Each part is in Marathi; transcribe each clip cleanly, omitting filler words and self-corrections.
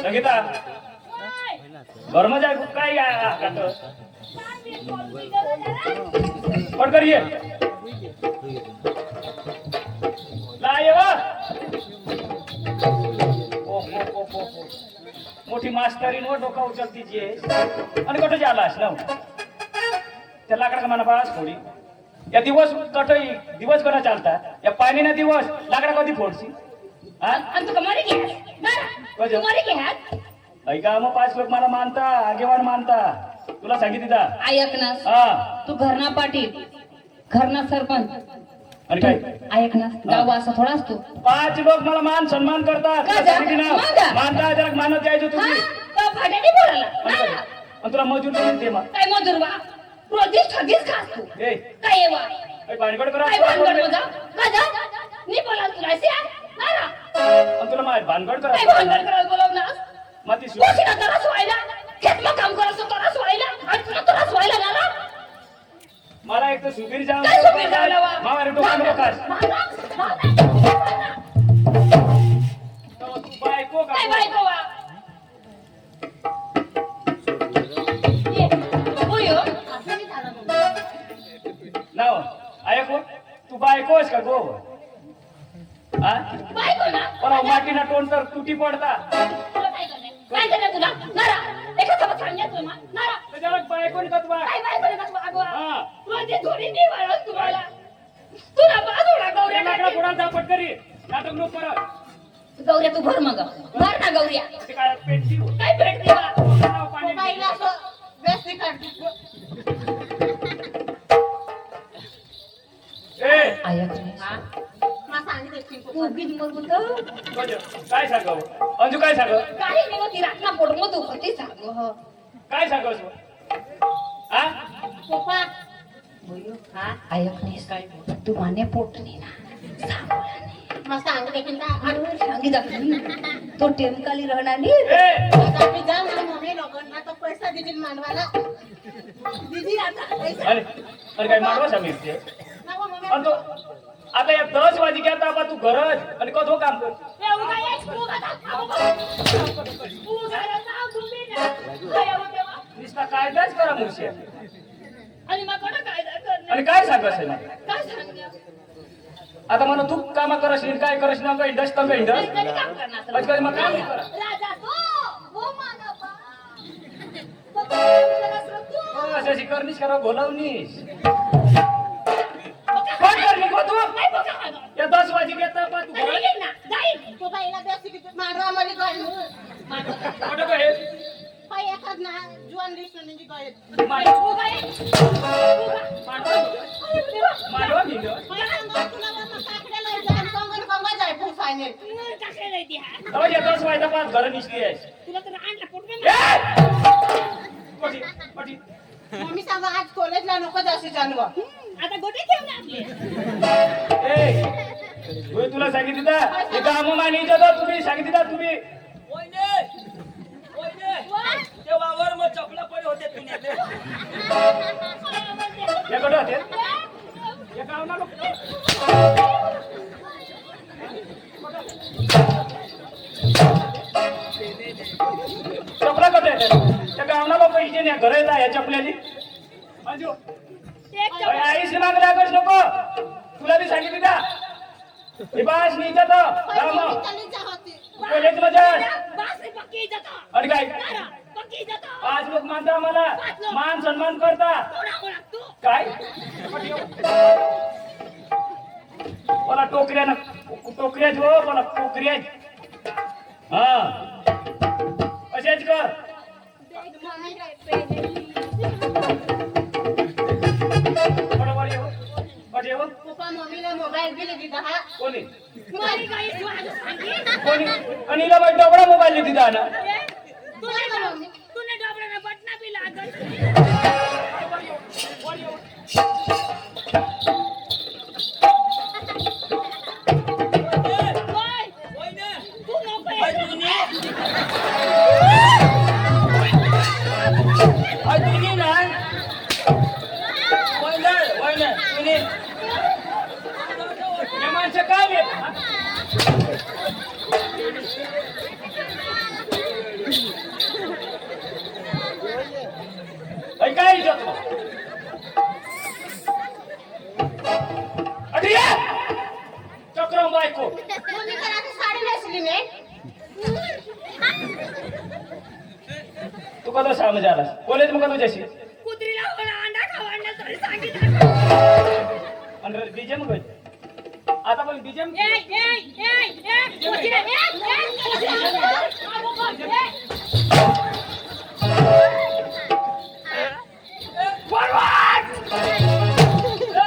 संगीता घरमा जाए काय पट करिए लाये वा मोठी मास्तरीन व डोका उचलती जी आणि कुठे जालास ना त्या लाकडा मना पास फोडी या दिवस कटई दिवस करा चालतात या पाणी ना दिवस लाकडा कधी फोडसी आणि तू कमारी घे कमारी घे ऐका मग 5 लोक मला मानता आगेवान मानता तुला सांगितलं ऐक ना हा तू घरना पाटील घरना सरपंच आणि काय ऐक ना गाव असा थोडा असतो 5 लोक मला मान सन्मान करतात का जा? मानता जरा मानत जायचं तुम्ही फाट्याने बोलायला आणि तुला मजूर करून दे मग काय मजूर वा रोजीच ठगीच खास तू ए काय वा काय भानगड करा काय भानगड मजा मजा नी बोला तुला सिया नारा आणि तुला माहित भानगड काय करा भानगड करायला बोलव ना माती कोशी ना तरस व्हायला खेतमा काम करायचं तरस व्हायला आणि तुला तरस व्हायला झाला मला एक तर सुधीर जाम काय सुधीर जावला वा? मारे डोकं नकास तू बायको का काय बायको वा ये होयो नाव ऐको तू बायको आहेस का गो हा बायको ना पण माटीना टोन तर तुटी पडता तुला काय करणार तुला नारा एका सोबत सांगितलं ना नारा त्याच्याला बायको निघत बा काय बायको ना कसं अगवा हा रोजी थोडी नी वाळत तुम्हाला तुला बाजूला गौऱ्या लाकडा पुढा झापट करी नाटक नको कर गौऱ्या तू भर मग भर ना गौऱ्या ते काय पेटती हो. काय भेट देवा नाव पाणी बाईला असं व्यस्ती काढते ए ऐक मला सांगितलं तू बीज मग बजो, काय सांगाव अंजू काय सांग काही नाही होती रातना पोट मग तू होती सांग हो काय सांगाव हा पप्पा हा ऐक नाही काय तू माने पोटली ना सांगोला मला सांगितलं की नाही सांगितलं तो टेमकाली राहणार नाही ए आता मी जा मला मम्मी लोकांना तो पैसा देतील मांडवाला दिदी आता पैसा अरे काय मारवा सांगितले नको मम्मी आणि तो आता या 10 वाजी घ्या आता तू गरज आणि कधो काम कर एवढं काय एक्सप्लो करता तू जरा जाऊ तुम्ही ना काय होते वा निस्ता कायदाच करा मुर्शी आणि मग कोण काय करणार आणि काय सांगस आहे मला काय सांगणार आता म्हणून तू कामा करशील काय करशील ना काही डस्ट का इंडस कधी काम करणार आज कधी मग काम नाही करा राजा तो वो मानवा तो जरा तू अशी करनीस करा बोलावनीस कोण करणी को तू काय बघा या 10 वाजी घेता पा तू गरज जाईल ना जाईल तो बाईला व्यस्ती किती मांडवा मध्ये काढून कुठं काय पाय एखाद ना जुवान दिसण्याची काय तू काय माडवा घेऊन तुला बाबा काकड्याला जाऊन कंगन कंगा जाय फुल फायनल टाकले नाही ती हा तेव्हा या 10 वाजता पाच घर निसली आहेस तुला तर आणला पोट पटी पटी मम्मी सांगा आज कॉलेजला नको जाशी जानवा आता गोटे ठेवले आपले ए होय तुला सांगितलं ना हे काम मानी जातो तुम्ही सांगितलं तुम्ही ते वावर मग चपला पडे होते पुण्यात या कडे होते या गावना लोक चपला कधी त्या गावना लोक इथे नाही घरे जा या चपल्यानी अंजू आईस माग लागच नको तुला बी सांगितलं का हे बास नाही जात गाव चली जा होती कॉलेज मध्ये बास रे पक्की जाता आणि काय पक्की जाता 5 लोक मानता मला मान सन्मान करता कोणा तू काय मला टोकऱ्या जो मला टोकऱ्या हा असेच कर बरोबर येऊ पप्पा मम्मीला मोबाईल दिले दिदा हा कोणी तुम्हारी गाई तू आज सांगी कोणी आणि हिला बाई डबडा मोबाईल दिला ना तूने डबरा ना बटना भी लागल तू नको तुम्ही ना या माणसं काय असली नाही तू कधी समज आला कॉलेज मग तुझ्याशी कुत्रीला अंडा खावा तरी सांगितलं आणि डीजे मग आता पण डीजे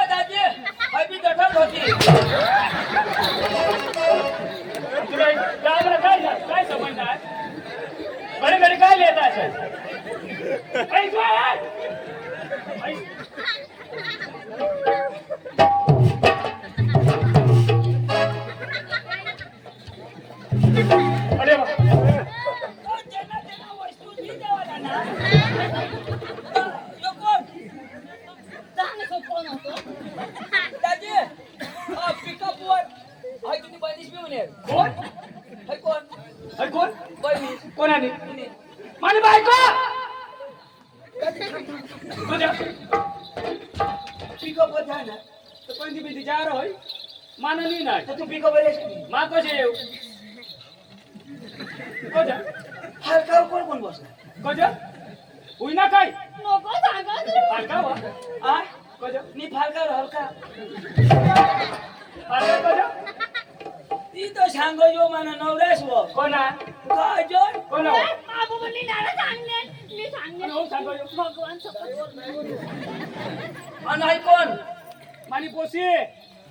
दादी हवी दठल होती तुला काय मला काय समज आहे घडी घडी काय लिहित आहे अरे वस्तू ती देवाला ना यो कोण दादी पिकअप वर हाय तुम्ही बनीस बी म्हणे कोण हाय कोण अरे कोण बनीस कोणाने माझी बायको तुझ्या पिकअप वर जा ना तर कोणती भीती जार होय मानली नाही तर तू पिकअप वर येशील मा कसे येऊ कोजा हलकावर कोण कोण बसला कोजा होईना काय नको सांगा हलका वा आ कोजा मी फालकावर हलका हलका कोजा ती तो सांगो जो मला नवऱ्यास व कोणा काय जो कोणा बाबू बोलली नाला सांगणे मी सांगणे हो सांगो भगवान सपत आणि हाय कोण मानी पोसी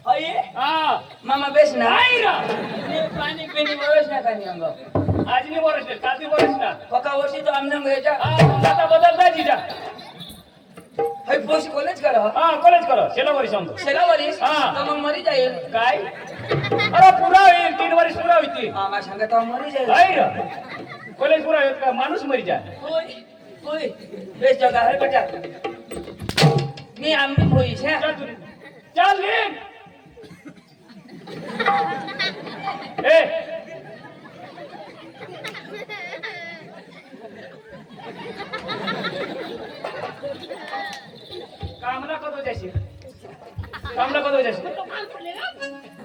हाय हा मामा बेस ना नाही रा मी पाणी पिणी बरोबर ना कानी अंग आज नाही बोलत काल ती बोलत ना पका वर्षी तो आमना घ्यायचा हा आता बदलता जीजा हाय पोशी कॉलेज करा हा कॉलेज करो शेला वरी सांगतो सेला वरीस हा. तर मग मरी जाईल काय अरे पुरा होईल 3 वर्ष पुरा होती मामा सांगा तो मरी जाईल नाही रा कॉलेज पुरा होत का माणूस मरी जाय होय होय बेस जगा है बेटा मी आमनी होई छे चल तू चल लीन ए कामना कतो जैसी कामना कतो जैसी तो काम करले ना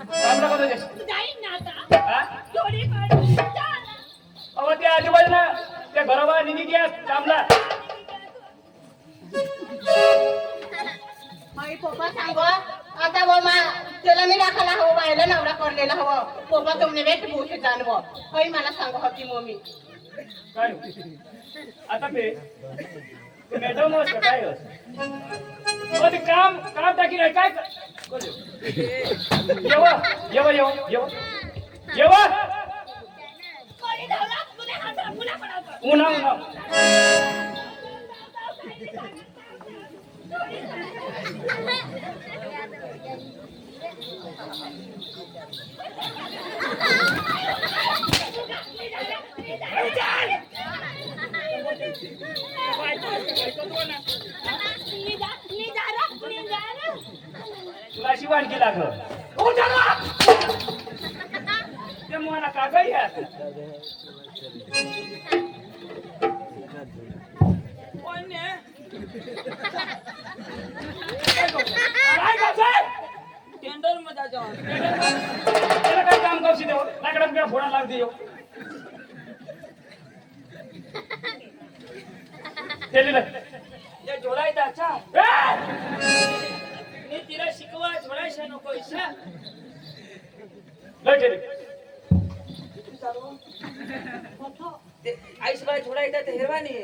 कामना कतो जैसी जाईन ना आता हा थोडी पाणी अहो त्या आजूबाजूला त्या घराबाहेर निघी घ्या कामला आई पप्पा सांगो आता वो मा त्याला मी राखायला हवं बायला नवरा करलेला हवं पप्पा तुमने वेट बोलते जानवं आई मला सांगो होती मम्मी काय आता ते मॅडम असं काय हो ते काम टाकी नाही काय येवा येवा येवा येवा येवा कोणी धावला पुन्हा हात पुन्हा पडावं उन्हा उन्हा तुला अशी वाटकी लागलं ते मला कागद घ्या कोण ने काय करताय टेंडर मध्ये जाऊ त्याला काय काम करशी देऊ लाकडात मी फोडा लाग देऊ त्याला ये जोडायचा अच्छा मी तिला शिकवा जोडायचा नको इच्छा आईस बाय जोडायचा ते हिरवानी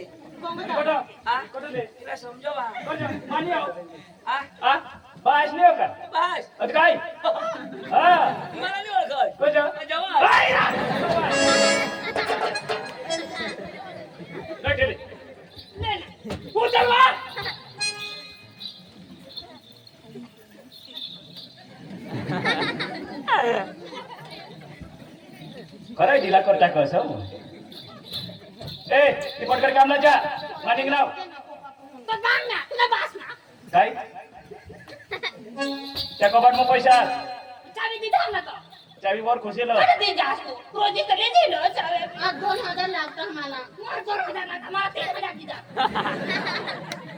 तिला समजवा आ बास नाही हो का बस आता काय हा मला नाही ओळखत कोणतं? जवा खरंय दिला करता कसं ए ती पटकन कामला जा मानिक नाव तो बांग ना तुला बास ना काय त्या कपाट मग पैसा चावी दी धावला तो चावी वर खुशील अरे दे जास तू रोजी तरी दिलो चावी आज 2000 लागतं मला मग तो रोजा ना मला 3000 दिला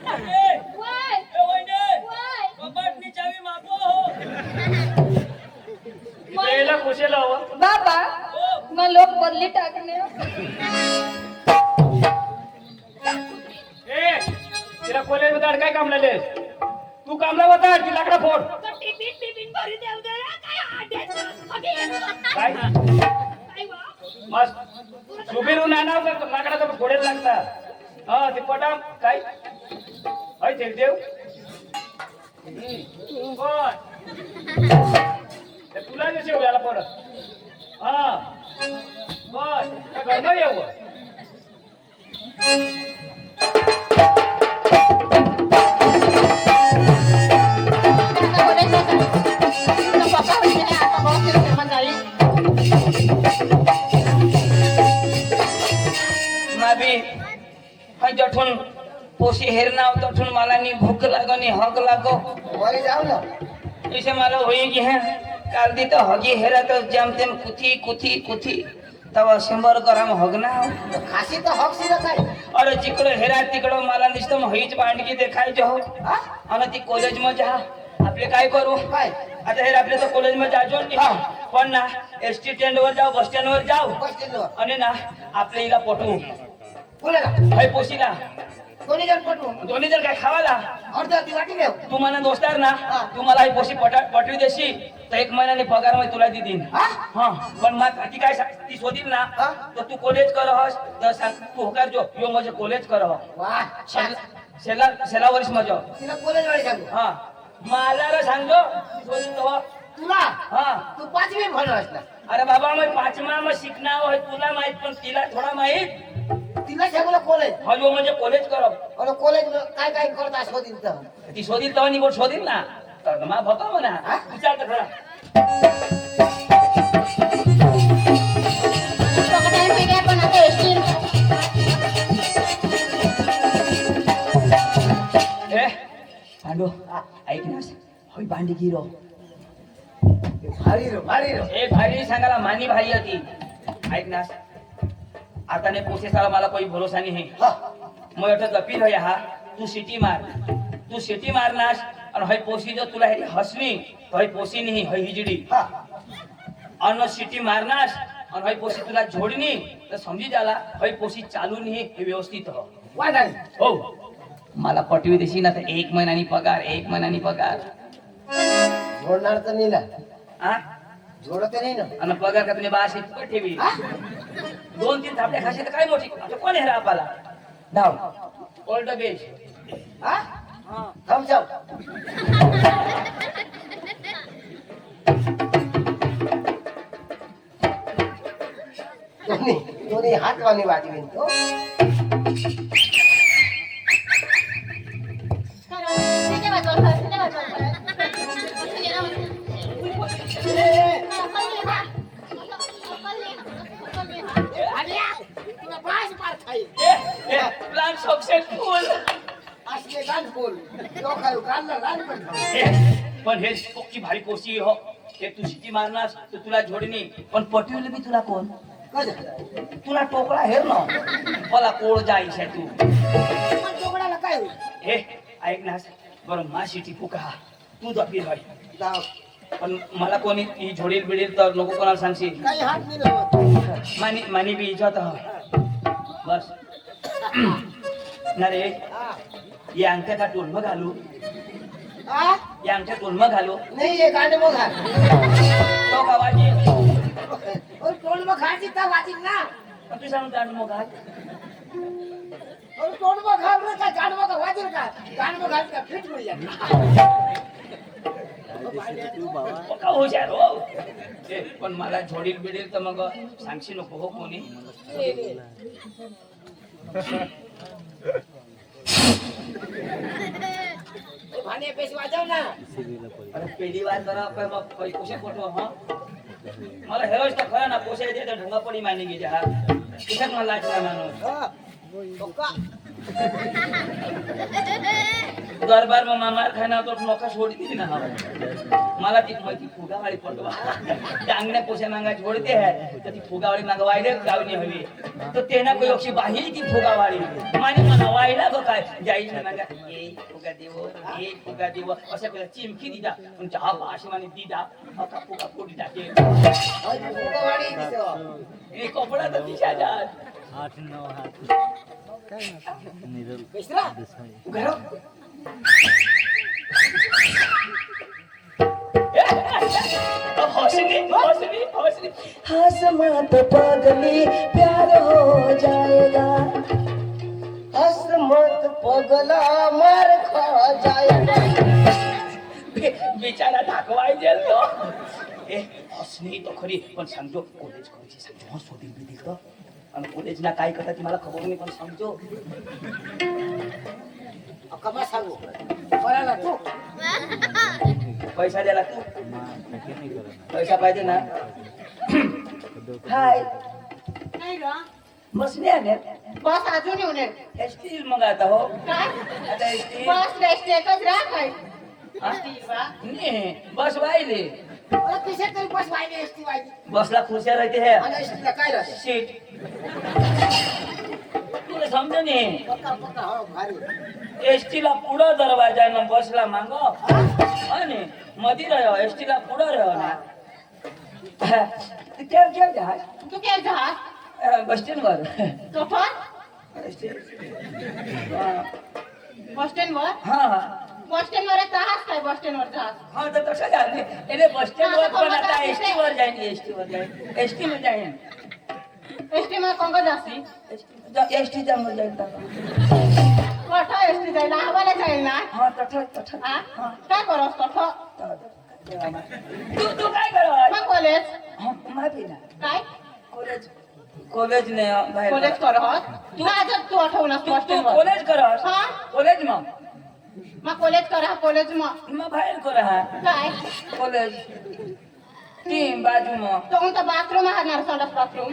ए वय वैने वय कपाटनी चावी मागो हो पहिला खुशील हवं बाबा हो मग लोक बदली टाकणे ए तिला कॉलेजमध्ये अडकाय कामलेले तू कामला होता ती लाकडा फोड टिफिन टिफिन भरी देऊ दे काय काय मस्त सुबीरून आणाव तर लाकडाचा फोडेल लागतात हा ते पटा काय होय ते देव कोण तुला जे शेवयाला परत हा बस घर न येऊ जठून पोशी हेरनाव तठून मला नी भूक लागो नी हक लागो वरी जाऊ ना इसे मला होई की है काल दी तो हगी हेरा तो जमतेम कुथी कुथी कुथी तव 100 ग्राम हगना खासी तो हक सी काय अरे जिकडे हेरा तिकडे मला नुसतं हईच भांडकी देखायचं हो आणि ती कॉलेज मध्ये जा आपले काय करू काय आता हेर आपले तो कॉलेज मध्ये जाजो पण ना एसटी स्टँड वर जाऊ बस स्टँड वर जाऊ बस स्टँडवर आणि ना आपल्या हिला पटवू बोला हाय पोशीला कोणी जण पटवू दोन्ही जर काय खावाला अर्धा ती वाटी देऊ तू मला दोस्तार ना तू मला ही पोशी पटवी देशी तर 1 महिन्याने पगार मध्ये तुला देईन हा पण मग ती काय ती शोधील ना तर तू कॉलेज करहस तर सांग तू होकार जो यो माझे कॉलेज करह वाह सेला वर्ष माझो तिला कॉलेज वाली सांगू हा मला रे सांगो शोधील तो तुला हा तू 5वी भरला असला अरे बाबा मैं 5मा में शिकना होय तुला माहित पण तिला थोडा माहित तिला सांगू कॉलेज हा यो म्हणजे कॉलेज करब आणि कॉलेज काय काय करत असो दिन तर ती शोधील तेव्हा निघून शोधील ना तर मा भका म्हणा विचार तर खरा पण आता एसटी ए पांडू ऐक ना होय भांडी गिरो भारी रो ए भारी सांगाला मानी भारी होती ऐक ना आता ने पोसे साला मला कोई भरोसा नहीं है मैं अटक गपील हो हा तू सिटी मारनास और हई पोसी जो तुला है हसनी तो हई पोसी नहीं हई हिजड़ी और सिटी मारनास और हई पोसी तुला जोड़नी तो समझी जाला हई पोसी चालू नहीं हे व्यवस्थित हो वादाई हो मला पटवी देशी ना तर 1 महिन्यानी पगार जोडणार तर नाही ना हा जोडत नाही ना आणि पगार का तुने बाशी ठेवी 2-3 थापड्या खाशी तर काय मोठी आता कोण हेरा आपला धाव ओल्ड बेस हा थम्स अप दोन्ही हात वाणी वाजवीन तो प्लान सक्सेसफुल असले गाण बोल तो काय गाणला लाल पण पण हे कोकी भारी कोशी हो हे तू सिटी मारनास तर तुला जोडणी पण पटवले बी तुला कोण तुला टोकळा हेर ना मला कोळ जायचं तू पण जोगडाला काय होईल हे ऐक ना बरं मा सिटी फुका तू दपील भाई जाऊ पण मला कोणी ही झोडील बिडील तर नको कोणाला सांगशील काही हात नाही लावत मानी बी इच्छा बस ना रे ये अंगठ्या का टोलमं घालू आ ये अंगठ्या टोलमं घालू नाही ये गाणं बघा तो गावाची और टोल में खाची ता वाचिक ना तू सांग गांड मग घाल और टोल में खा रे का गाणं बघा वाचिक का गाणं बघा का फिट मिल जाते पक्का हुशार हो ए, पण मला झोडील बिडील तर मग सांगशी नको हो कोणी भाने पैसे वाजव ना अरे पहिली वार करा पण मग पैसे पोटो हा मला हेरोज तर खरं ना पोसे दे तर ढंगा पडी मानी गे हा किसक मला लाच ना मानो पक्का दरबार में मार खाना तो नौका छोड़ी थी ना मला ती माहिती फुगावाळी पडवा डांगण्या पोसे मांगा छोड़ते है तो ती फुगावाळी मागवायले गावनी हवी तो तेना कोई अक्षी बाहिली ती फुगावाळी माने मागवायला गो काय जाई ना मांगा ए फुगा देव असे पेला चिमकी दिदा पण चहा भाषे माने दिदा अका फुगा फोडी टाके फुगावाडी दिसो ए कपडा तर दिशा जात 8-9 हात बेसरा घरो हौसली हंस मत पगली प्यार हो जाएगा हंस मत पगला मार खा जाएगा बिचारा दाखवाय जेल तो ए हसनी तो खरी पण सांगतो कॉलेज करायची सांगतो हो शोधिंग बी दिसतो आणि कॉलेजला काय करतात मला खबर नाही पण सांगतो कमा सांगू कोणाला तू पैसा द्यायला तू पैसा पाहिजे ना हाय नाही ग बसने आले बस अजून येऊन ये. एसटी मग आता हो काय आता एसटी बस रेस्ट एकच राखाय नाही बस वाहिले अरे किसे तरी बस वाहिली एसटी वाहिली बसला खुर्च्या राहते है आणि एसटीला काय राहते सीट तुला समज नाही पक्का पक्का हो भारी एसटी ला पुढं दरवाजा न बसला मागो आणि मधी रहो एसटी ला पुढं रहो ना क्या क्या जहाज तू काय जहाज बस स्टँड वर कफर बस स्टँड वर हा हा बस स्टँड वर जहाज काय बस स्टँड वर जहाज हाँ तो कसं झालं એટલે बस स्टँड वर पण आता एसटी वर जाईन एसटी वर जाईन एसटी मध्ये कोण जास्ती एसटी जाऊन जाईन कठा एसटी जायला आम्हाला जाईल ना हा तठ हा काय करस कठ तू काय करत मग कॉलेज माफी ना काय कॉलेज नाही बाहेर कॉलेज करत तू आजच तू आठवणार तू बस स्टँड वर कॉलेज करत हा कॉलेज मग कॉलेज करा कॉलेज मग बाहेर कर हा काय कॉलेज ती बाजू मग तो कोणता बाथरूम आहे ना संडास बाथरूम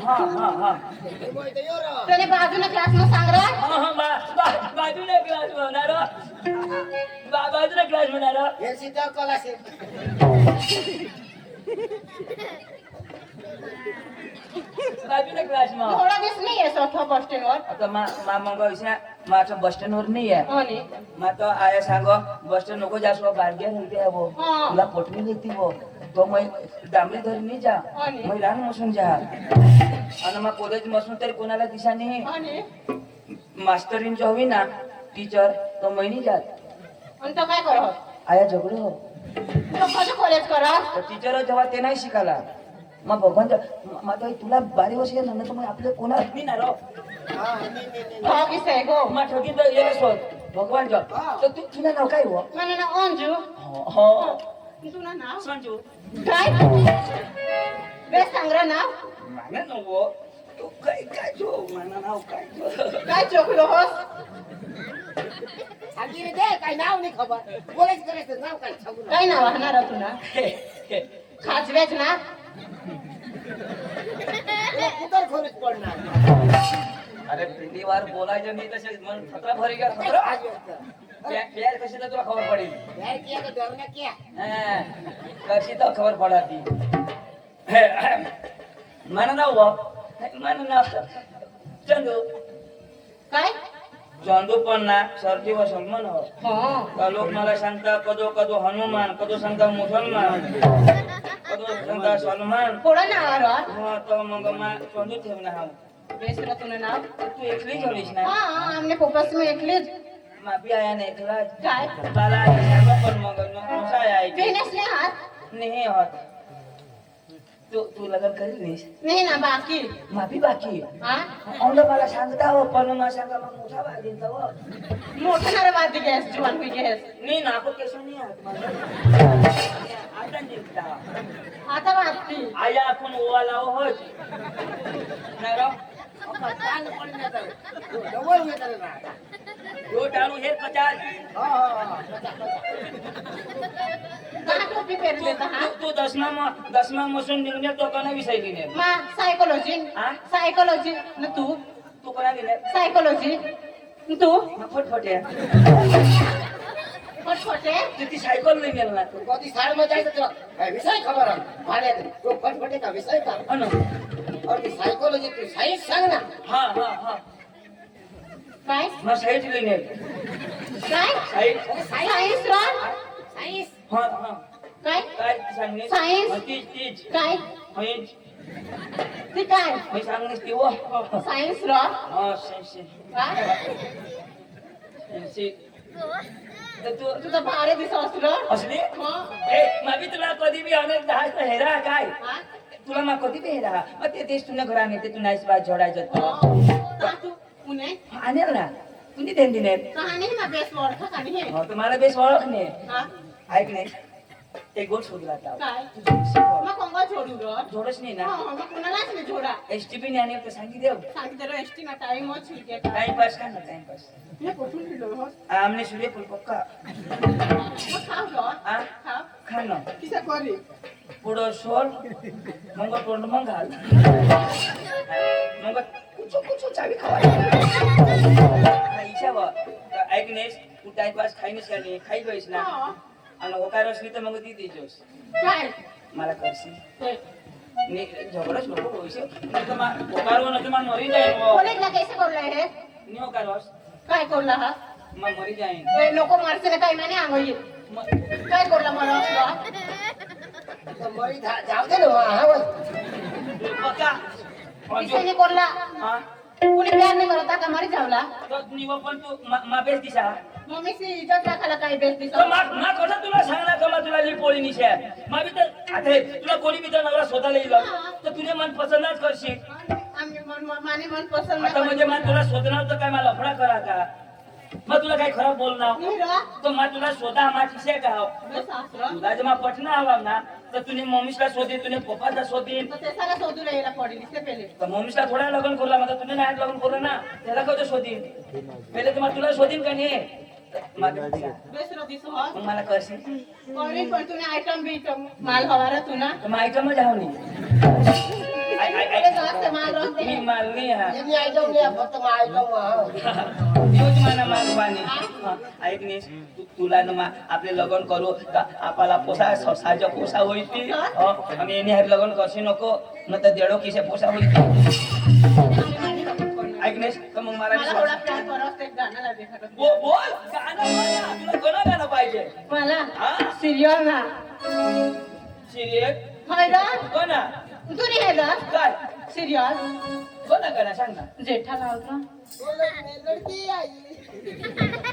हा त्याने बाजूने क्लास मग सांग रे बाजूला क्लास होणार बाजूला क्लास होणार हे सीधा कला से बाजूला क्लास मग थोडा दिवस नाही आहे स्वतः बस स्टँड वर आता मग माझं बस स्टँड वर नाही आहे आणि मग तो आया सांगो बस स्टँड नको जास वो बारगे रहते है वो हाँ। तुला पोटली लेती वो तो मैं डांबरी धरी नहीं जा आणि? मैं रान मसून जा आणि मग कॉलेज मसून तरी कोणाला दिशा नाही आणि मास्टरीन जो हवी ना टीचर तो मैं नहीं जात आणि तो काय करत आया झगडो हो तो कसं कॉलेज करत तर टीचर जेव्हा ते नाही शिकाला मग भगवान मग तुला 12 वर्ष ना तर मग आपले कोणा नाही ना रो हा किस आहे गो मग ठगी तर येस होत भगवान जो तर तू तुला नाव काय हो मला ना अंजू हो तुला नाव संजू काय बेस सांग रे नाव माने नको तू काय काय जो माना नाव काय काय चोकलो होस सांगितले दे काय नाव नाही खबर कॉलेज करायचं नाव काय सांगू नका. काय नाव आहे तुला खाजवेच ना तुला कुठं खोलीत पडणार अरे पहिली बार बोलायचं नाही तसे मन फकरा भरी गया फकरा आज व्यस्त. प्यार कशी तर तुला खबर पडेल प्यार किया का डरना किया कशी तर खबर पडाती माना नाव माना नाव चंदू काय चंदू पण ना सर्दी व सलमान हो हो का लोक मला सांगता कदो कदो हनुमान कदो सांगता मुसलमान कदो सांगता सलमान कोण नाव आहे रे? हा तर मग मा चंदू ठेव ना हा बेस रे तुला नाव तू एकली ठेवलीस ना हा आमने पप्पास मी एकलीच माफी आया नाही तुला काय मला पण मग नुसा आहे पेनेस ने हात नाही होत तू लग्न करील नाहीस नाही ना बाकी माफी बाकी हा औंध मला सांगता हो पण मग सांगा मग मोठा भाग देता हो मोठं ना रे वादी गॅस जीवन हुई गॅस नाही नाको केसं नाही आहात मला आता निघता आता वाटती आया आपण ओवाला होत नाही राव कान पडण्यात आलं. जवळ येत आलं ना. यो टाळू हे कचाल हा. का टोपी पेरले तर हा तू दसमा मसून निघणे तो कोणा विसरली नाही मा सायकोलॉजी हा? सायकोलॉजी न तू तू कोणा गेले सायकोलॉजी तू फटफटे फटफटे ती सायकल नाही गेला ना तू कधी शाळेमध्ये जायचं तुला काय विषय खबर आहे भाड्यात तो फटफटे का विषय का हा ना और ती सायकोलॉजी तू सायन्स सांग ना हा हा हा काय मग साईड लिहिणे काय साईड सायन्स रॉ सायन्स हा हा काय काय सांगणे Science? हा, तीच तीच काय होईच ते काय मी सांगणे ती वो सायन्स रॉ हा सेन्सी काय सेन्सी तर तू तुझा भारे दिसत रॉ असली ए मावी तुला कधी बी अनेक दहाच हेरा काय तुला मा कधी बी हेरा मग ते तेच तुला घरा नेते तू नाईस बात जोडायचं तू पुणे आणेल ना तुम्ही देन दिने कहाणी ना बेस ओळख कहाणी हे हो तुम्हाला बेस ओळख नाही हा ऐक नाही एक गोष्ट शोधला आता काय जोडच मग कोंगा छोडू रॉ नाही ना मग कुणालाच नाही छोडा एसटी पी नाही तर सांगी देव सांगितलं एसटी ना टाइम हो छिलके काय टाइमपास का ना टाइमपास हे कुठून दिलं हो आमने सूर्यफूल पक्का मग खाव रॉ आ खाव खाणं किसा करी पुढं सोल मग तोंड मग घाल मग कुचू कुचू चावी खावा इच्छा बा ऐक नेस तू टाइमपास खाई नस नाही खाई गईस ना आणि ओकार असली तर मग ती देजोस काय मला करशी ते ने झगडच नको होईस नाही तर मग ओकारवर नव्हतं मग मरी जाईन कॉलेजला कैसे करलाय हे नि ओकारवास काय करला हा मग मरी जाईन ए, नको मारसे ना काय माने आंगोई मग काय करला मला रॉ तर मळी जाऊ दे ना मग हा बघ. पक्का किसने करला हा कुणी प्यार नाही करता का मारी जावला तो निव पण तू मापेस दिसा मम्मी सी इज्जत राखायला काय बेस दिसत तर मा कसं तुला सांगणार का मा तुला पोळी निशा मा बी तर आता हे तुला कोणी बी तर नवरा स्वतःला येईल तर तुझे मन पसंतच करशील आम्ही माने मन पसंत आता म्हणजे मा तुला शोधणार तर काय मला लफडा करा का मग तुला काही खराब बोलणार नाही रॉ तर मा तुला स्वतः माझी शे का बे सासरा तुला जेव्हा पटना हवा ना तर तुने मम्मीला शोधे तुने पप्पाला शोधीन तर ते साला शोधू राहिला पडली ते पहिले तर मम्मीला थोडा लग्न करला मग तुने नाही लग्न करू ना त्याला कधी शोधीन पहिले तर मग तुला शोधीन का नाही बेस रॉ दिसू हा मग मला करशील कोणी पण तुने आयटम बी माल हवा रे तुना तर मग ऐका मग जाऊ नाही ते जास्त माल रॉ मी माल नाही हा यांनी ऐकलं नाही फक्त मग ऐकलं दिवस माना मालवानी ऐक नाही तुला ना मा आपले लग्न करू आपला पोसा साजा पोसा होईल आणि येणे हर लग्न करशी नको न तर देडो किसे पोसा होईल ऐक नाही तर मग मला मला थोडा प्यार करत एक गाणं लागते खरं बोल गाणं म्हणा, तुला कोणा गाणं पाहिजे मला हा सिरियल ना सिरियल होय रॉ कोणा तू नाही आहे रॉ काय सिरियल कोणा गाणं सांग ना जेठालाल रॉ लडकी आई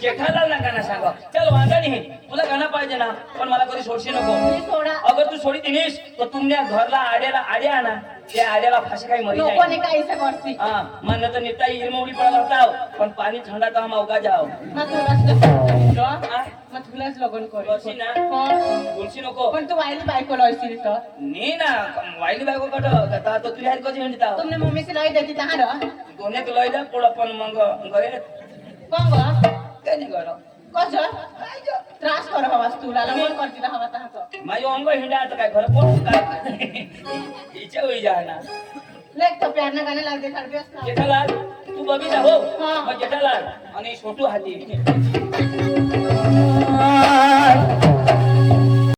जेठालाल ना गाणं सांग चल वांधा नाही तुला गाणं पाहिजे ना पण मला कधी सोडशी नको मी सोडा अगर तू सोडी दिलीस तर तुमच्या घरला आड्या आणा त्या आड्याला फाशी काही मरी लोकोने जाईल काहीच करती हा मन तर निता हिरमवडी पडायला होता पण पाणी थंडा तर हम अवघा जाओ मग तुलाच रॉ हा? मग तुलाच लग्न करशी ना? कर बोलशी नको पण तू वाईली बायको लावशील तर नी ना वाईली बायको कट आता तो तुझ्या कधी हिंडता तुमने मम्मी से लाई देती तहां रॉ दोन्ही तुला इथं पुढं पण मग घरे कोण गं काय नाही कर कसं त्रास कर हवास तुला लग्न करती तर हवा तहां माझी अंग हिंडा आता काय घर पोट काय इच्छा होई जाना लेख तो प्यार ना गाणं लागते खडबी असणार जेठालाल तू बघितला हो हा. मग जेठालाल आणि छोटू हाती